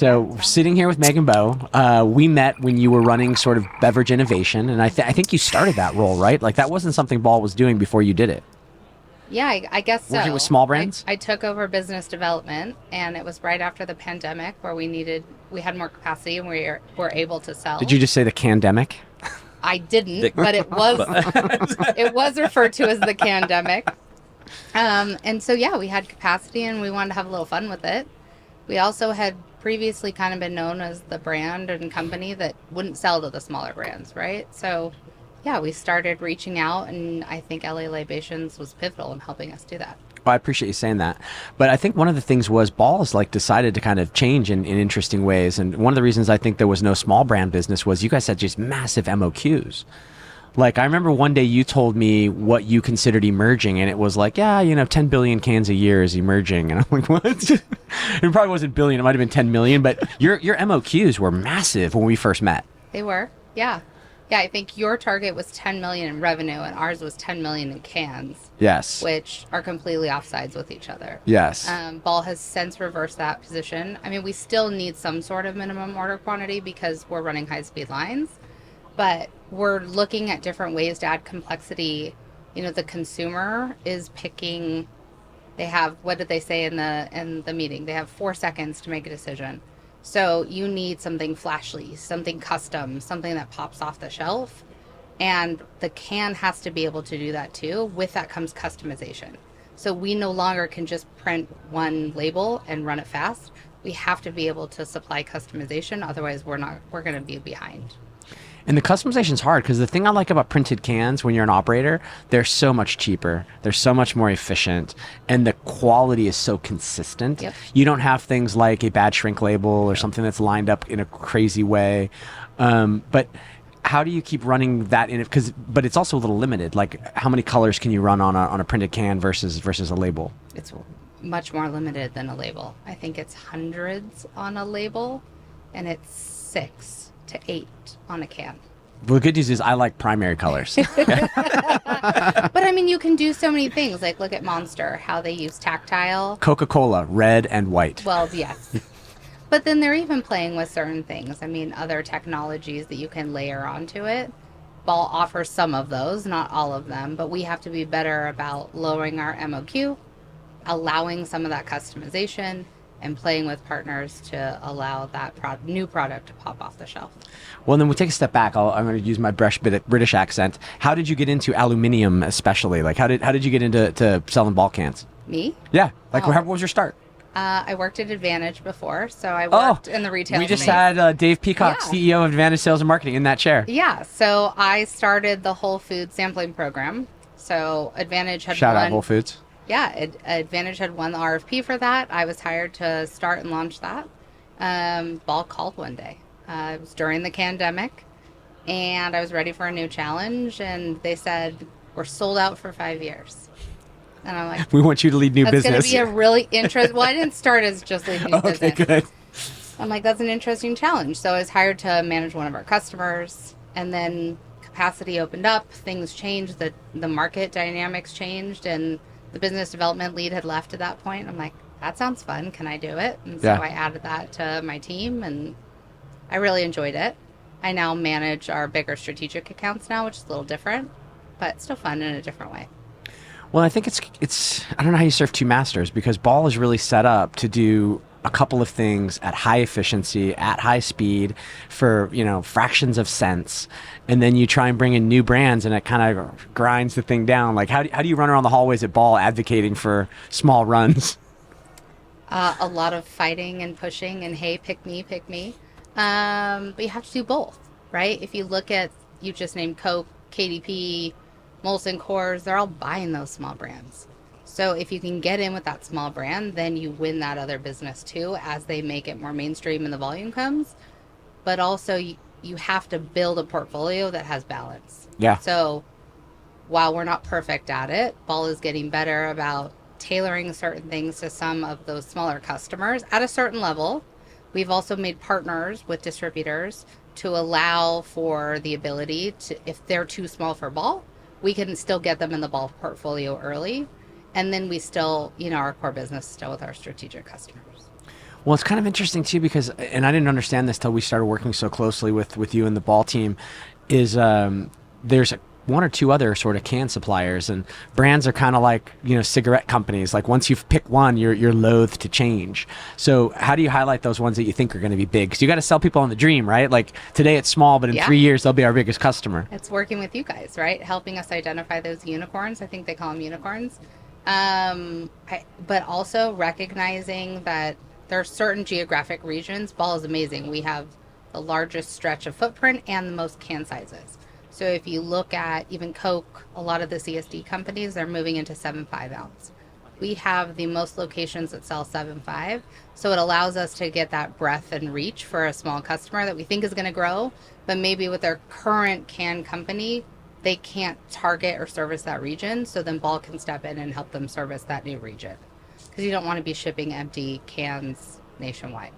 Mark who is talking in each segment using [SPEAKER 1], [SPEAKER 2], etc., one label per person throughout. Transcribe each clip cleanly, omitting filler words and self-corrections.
[SPEAKER 1] So sitting here with Maegan Bowe, we met when you were running sort of beverage innovation, and I think you started that role, right? Like that wasn't something Ball was doing before you did it.
[SPEAKER 2] Yeah, I guess so.
[SPEAKER 1] Working with small brands?
[SPEAKER 2] I took over business development, and it was right after the pandemic where we had more capacity and we were able to sell.
[SPEAKER 1] Did you just say the candemic?
[SPEAKER 2] I didn't, but it was it was referred to as the candemic. And so yeah, we had capacity and we wanted to have a little fun with it. We also had previously kind of been known as the brand and company that wouldn't sell to the smaller brands, right? So yeah, we started reaching out, and I think LA Libations was pivotal in helping us do that.
[SPEAKER 1] Well, I appreciate you saying that. But I think one of the things was Ball's like decided to kind of change in interesting ways. And one of the reasons I think there was no small brand business was you guys had just massive MOQs. Like I remember one day you told me what you considered emerging, and it was like, yeah, 10 billion cans a year is emerging. And I'm like, what? It probably wasn't billion. It might have been 10 million. But your MOQs were massive when we first met.
[SPEAKER 2] They were, yeah. Yeah, I think your target was 10 million in revenue and ours was 10 million in cans.
[SPEAKER 1] Yes.
[SPEAKER 2] Which are completely offsides with each other.
[SPEAKER 1] Yes.
[SPEAKER 2] Ball has since reversed that position. I mean, we still need some sort of minimum order quantity because we're running high-speed lines, but we're looking at different ways to add complexity. The consumer is picking. They have, what did they say in the meeting? They have 4 seconds to make a decision. So you need something flashy, something custom, something that pops off the shelf. And the can has to be able to do that too. With that comes customization. So we no longer can just print one label and run it fast. We have to be able to supply customization. Otherwise, we're going to be behind.
[SPEAKER 1] And the customization is hard because the thing I like about printed cans when you're an operator, they're so much cheaper. They're so much more efficient. And the quality is so consistent.
[SPEAKER 2] Yep.
[SPEAKER 1] You don't have things like a bad shrink label or something that's lined up in a crazy way. But how do you keep running that in? But it's also a little limited. Like how many colors can you run on a printed can versus a label?
[SPEAKER 2] It's much more limited than a label. I think it's hundreds on a label and it's 6 to 8 on a can.
[SPEAKER 1] Well, the good news is I like primary colors.
[SPEAKER 2] But I mean, you can do so many things. Like look at Monster, how they use tactile.
[SPEAKER 1] Coca-Cola, red and white.
[SPEAKER 2] Well, yes. But then they're even playing with certain things. I mean, other technologies that you can layer onto it. Ball offers some of those, not all of them, but we have to be better about lowering our MOQ, allowing some of that customization, and playing with partners to allow that new product to pop off the shelf.
[SPEAKER 1] Well, then we'll take a step back. I'm going to use my British accent. How did you get into aluminum, especially? Like, how did you get into selling ball cans?
[SPEAKER 2] Me?
[SPEAKER 1] Yeah. Like, what was your start?
[SPEAKER 2] I worked at Advantage before, so I worked in the retail.
[SPEAKER 1] We just had Dave Peacock,
[SPEAKER 2] Yeah.
[SPEAKER 1] CEO of Advantage Sales and Marketing, in that chair.
[SPEAKER 2] Yeah, so I started the Whole Foods sampling program. So Advantage had
[SPEAKER 1] Shout out Whole Foods.
[SPEAKER 2] Yeah, Advantage had won the RFP for that. I was hired to start and launch that. Ball called one day. It was during the pandemic, and I was ready for a new challenge, and they said, we're sold out for 5 years. And I'm like,
[SPEAKER 1] we want you to lead new business.
[SPEAKER 2] That's going to be a really interesting... Well, I didn't start as just leading new business.
[SPEAKER 1] Okay, good.
[SPEAKER 2] I'm like, that's an interesting challenge. So I was hired to manage one of our customers, and then capacity opened up, things changed, the market dynamics changed, and the business development lead had left at that point. I'm like, that sounds fun. Can I do it? And so I added that to my team, and I really enjoyed it. I now manage our bigger strategic accounts now, which is a little different, but still fun in a different way.
[SPEAKER 1] Well, I think it's I don't know how you serve two masters, because Ball is really set up to do a couple of things at high efficiency, at high speed, for, fractions of cents. And then you try and bring in new brands, and it kind of grinds the thing down. Like, how do you run around the hallways at Ball advocating for small runs?
[SPEAKER 2] A lot of fighting and pushing and, hey, pick me. But you have to do both, right? If you look at, you just named Coke, KDP, Molson Coors, they're all buying those small brands. So if you can get in with that small brand, then you win that other business too, as they make it more mainstream and the volume comes. But also you have to build a portfolio that has balance.
[SPEAKER 1] Yeah.
[SPEAKER 2] So while we're not perfect at it, Ball is getting better about tailoring certain things to some of those smaller customers at a certain level. We've also made partners with distributors to allow for the ability to, if they're too small for Ball, we can still get them in the Ball portfolio early. And then we still, our core business is still with our strategic customers.
[SPEAKER 1] Well, it's kind of interesting too because, and I didn't understand this till we started working so closely with you and the Ball team, is there's one or two other sort of can suppliers, and brands are kind of like, you know, cigarette companies. Like once you've picked one, you're loath to change. So how do you highlight those ones that you think are going to be big? Because you got to sell people on the dream, right? Like today it's small, but in 3 years they'll be our biggest customer.
[SPEAKER 2] It's working with you guys, right? Helping us identify those unicorns. I think they call them unicorns. But also recognizing that there are certain geographic regions. Ball is amazing. We have the largest stretch of footprint and the most can sizes. So if you look at even Coke, a lot of the CSD companies, they're moving into 7.5 ounce. We have the most locations that sell 7.5. So it allows us to get that breadth and reach for a small customer that we think is going to grow, but maybe with their current can company, they can't target or service that region. So then Ball can step in and help them service that new region. Because you don't want to be shipping empty cans nationwide.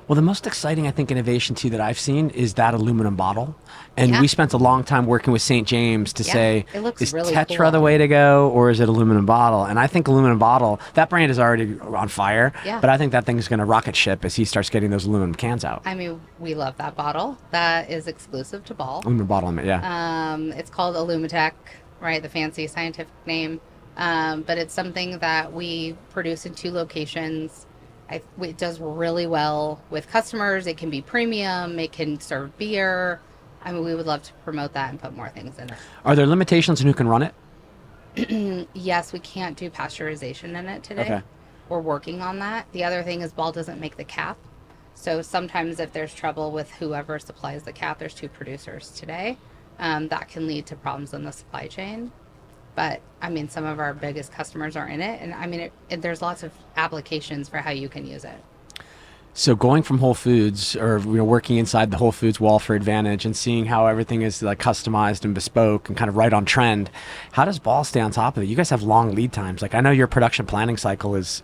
[SPEAKER 1] Well, the most exciting, I think, innovation too that I've seen is that aluminum bottle. And
[SPEAKER 2] Yeah.
[SPEAKER 1] we spent a long time working with St. James to say,
[SPEAKER 2] it looks
[SPEAKER 1] is
[SPEAKER 2] really
[SPEAKER 1] Tetra
[SPEAKER 2] cool.
[SPEAKER 1] the way to go, or is it aluminum bottle? And I think aluminum bottle, that brand is already on fire,
[SPEAKER 2] Yeah.
[SPEAKER 1] but I think that thing's going to rocket ship as he starts getting those aluminum cans out.
[SPEAKER 2] I mean, we love that bottle. That is exclusive to Ball.
[SPEAKER 1] Aluminum bottle, yeah.
[SPEAKER 2] It's called Alumatech, right? The fancy scientific name. But it's something that we produce in 2 locations. It does really well with customers. It can be premium. It can serve beer. I mean, we would love to promote that and put more things in it.
[SPEAKER 1] Are there limitations on who can run it?
[SPEAKER 2] Yes, we can't do pasteurization in it today.
[SPEAKER 1] Okay.
[SPEAKER 2] We're working on that. The other thing is Ball doesn't make the cap. So sometimes if there's trouble with whoever supplies the cap, there's 2 producers today. That can lead to problems in the supply chain. But I mean, some of our biggest customers are in it. And I mean, there's lots of applications for how you can use it.
[SPEAKER 1] So going from Whole Foods, or working inside the Whole Foods wall for Advantage, and seeing how everything is like customized and bespoke and kind of right on trend, how does Ball stay on top of it? You guys have long lead times. Like I know your production planning cycle is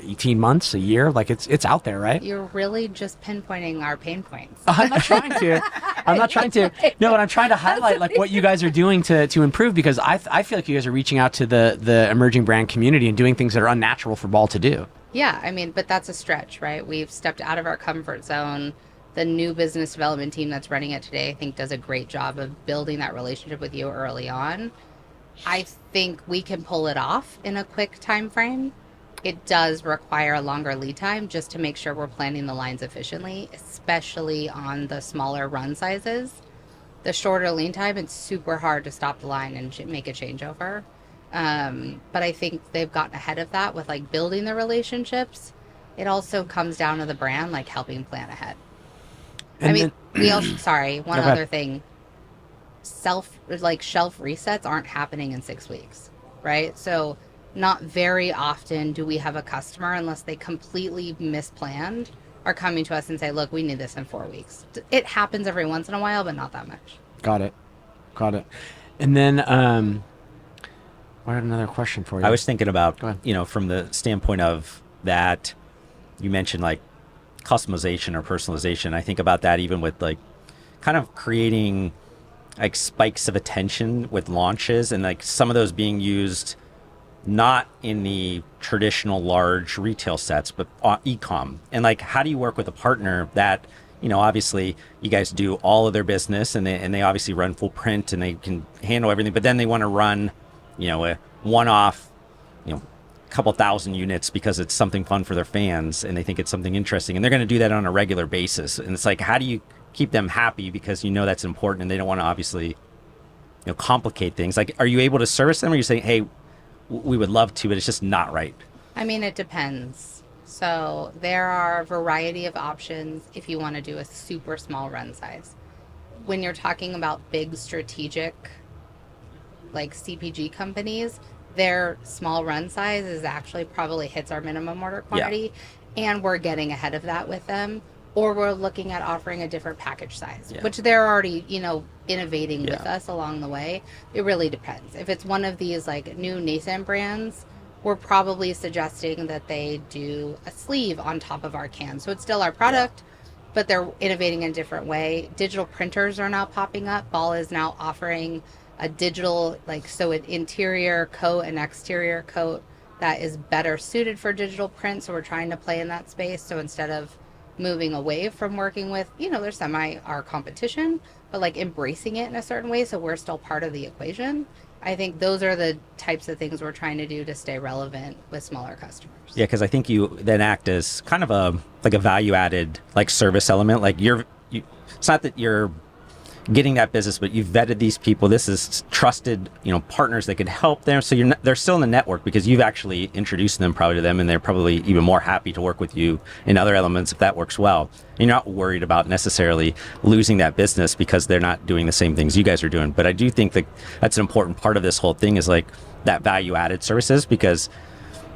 [SPEAKER 1] 18 months, a year. Like it's out there, right?
[SPEAKER 2] You're really just pinpointing our pain points.
[SPEAKER 1] I'm not trying to. I'm not trying to. No, but I'm trying to highlight like what you guys are doing to improve, because I feel like you guys are reaching out to the emerging brand community and doing things that are unnatural for Ball to do.
[SPEAKER 2] Yeah, I mean, but that's a stretch, right? We've stepped out of our comfort zone. The new business development team that's running it today, I think, does a great job of building that relationship with you early on. I think we can pull it off in a quick time frame. It does require a longer lead time just to make sure we're planning the lines efficiently, especially on the smaller run sizes. The shorter lead time, it's super hard to stop the line and make a changeover. But I think they've gotten ahead of that with like building the relationships. It also comes down to the brand, like helping plan ahead.
[SPEAKER 1] And
[SPEAKER 2] We also, sorry, one
[SPEAKER 1] Go ahead.
[SPEAKER 2] other thing. Shelf resets aren't happening in 6 weeks, right? So not very often do we have a customer, unless they completely misplanned, are coming to us and say, look, we need this in 4 weeks. It happens every once in a while, but not that much.
[SPEAKER 1] Got it. And then, I had another question for you.
[SPEAKER 3] I was thinking about,
[SPEAKER 1] Go ahead.
[SPEAKER 3] from the standpoint of that, you mentioned like customization or personalization. I think about that even with like kind of creating like spikes of attention with launches, and like some of those being used not in the traditional large retail sets, but e-com. And like, how do you work with a partner that, obviously you guys do all of their business, and they obviously run full print and they can handle everything, but then they want to run, a one-off, couple thousand units because it's something fun for their fans and they think it's something interesting, and they're going to do that on a regular basis. And it's like, how do you keep them happy, because that's important, and they don't want to obviously complicate things? Like, are you able to service them, or are you saying, hey, we would love to, but it's just not right?
[SPEAKER 2] I mean, it depends. So there are a variety of options if you want to do a super small run size. When you're talking about big strategic, like CPG companies, their small run size is actually probably hits our minimum order quantity, and we're getting ahead of that with them. Or we're looking at offering a different package size, which they're already, innovating with us along the way. It really depends. If it's one of these like new nascent brands, we're probably suggesting that they do a sleeve on top of our can. So it's still our product, but they're innovating in a different way. Digital printers are now popping up. Ball is now offering a digital, an interior coat and exterior coat that is better suited for digital print. So we're trying to play in that space. So instead of moving away from working with, there's our competition, but like embracing it in a certain way so we're still part of the equation. I think those are the types of things we're trying to do to stay relevant with smaller customers.
[SPEAKER 3] Yeah, because I think you then act as kind of a value added like service element. Like it's not that you're getting that business, but you've vetted these people. This is trusted, partners that could help them. So they're still in the network because you've actually introduced them probably to them, and they're probably even more happy to work with you in other elements if that works well. And you're not worried about necessarily losing that business because they're not doing the same things you guys are doing. But I do think that that's an important part of this whole thing is like that value added services, because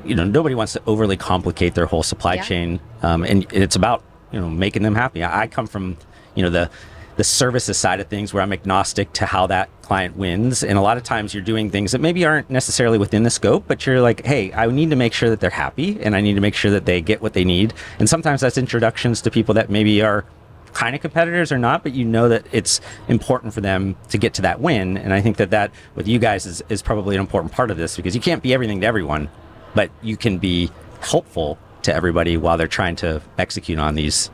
[SPEAKER 3] nobody wants to overly complicate their whole supply chain, and it's about making them happy. I come from the services side of things where I'm agnostic to how that client wins. And a lot of times you're doing things that maybe aren't necessarily within the scope, but you're like, hey, I need to make sure that they're happy and I need to make sure that they get what they need. And sometimes that's introductions to people that maybe are kind of competitors or not, but that it's important for them to get to that win. And I think that with you guys is probably an important part of this, because you can't be everything to everyone, but you can be helpful to everybody while they're trying to execute on these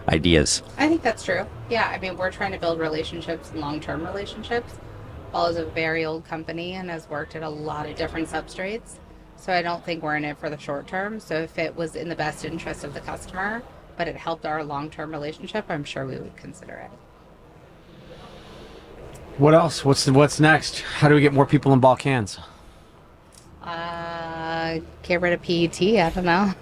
[SPEAKER 3] ideas.
[SPEAKER 2] I think that's true. Yeah, we're trying to build relationships, long-term relationships. Ball is a very old company and has worked at a lot of different substrates. So I don't think we're in it for the short term. So if it was in the best interest of the customer, but it helped our long-term relationship, I'm sure we would consider it.
[SPEAKER 1] What else? What's next? How do we get more people in Ball cans?
[SPEAKER 2] Get rid of PET. I don't know.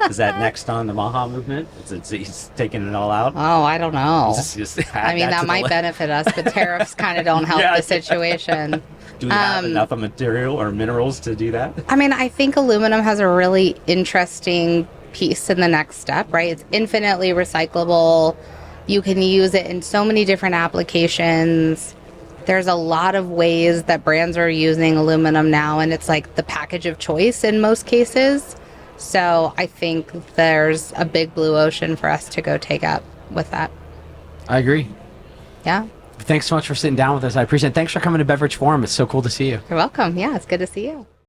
[SPEAKER 3] Is that next on the Maha movement? He's taking it all out?
[SPEAKER 2] Oh, I don't know.
[SPEAKER 3] That
[SPEAKER 2] might benefit us, but tariffs kind of don't help the situation.
[SPEAKER 3] Do we have enough of material or minerals to do that?
[SPEAKER 2] I think aluminum has a really interesting piece in the next step, right? It's infinitely recyclable. You can use it in so many different applications. There's a lot of ways that brands are using aluminum now, and it's like the package of choice in most cases. So I think there's a big blue ocean for us to go take up with that.
[SPEAKER 1] I agree.
[SPEAKER 2] Yeah.
[SPEAKER 1] Thanks so much for sitting down with us. I appreciate it. Thanks for coming to Beverage Forum. It's so cool to see you.
[SPEAKER 2] You're welcome. Yeah, it's good to see you.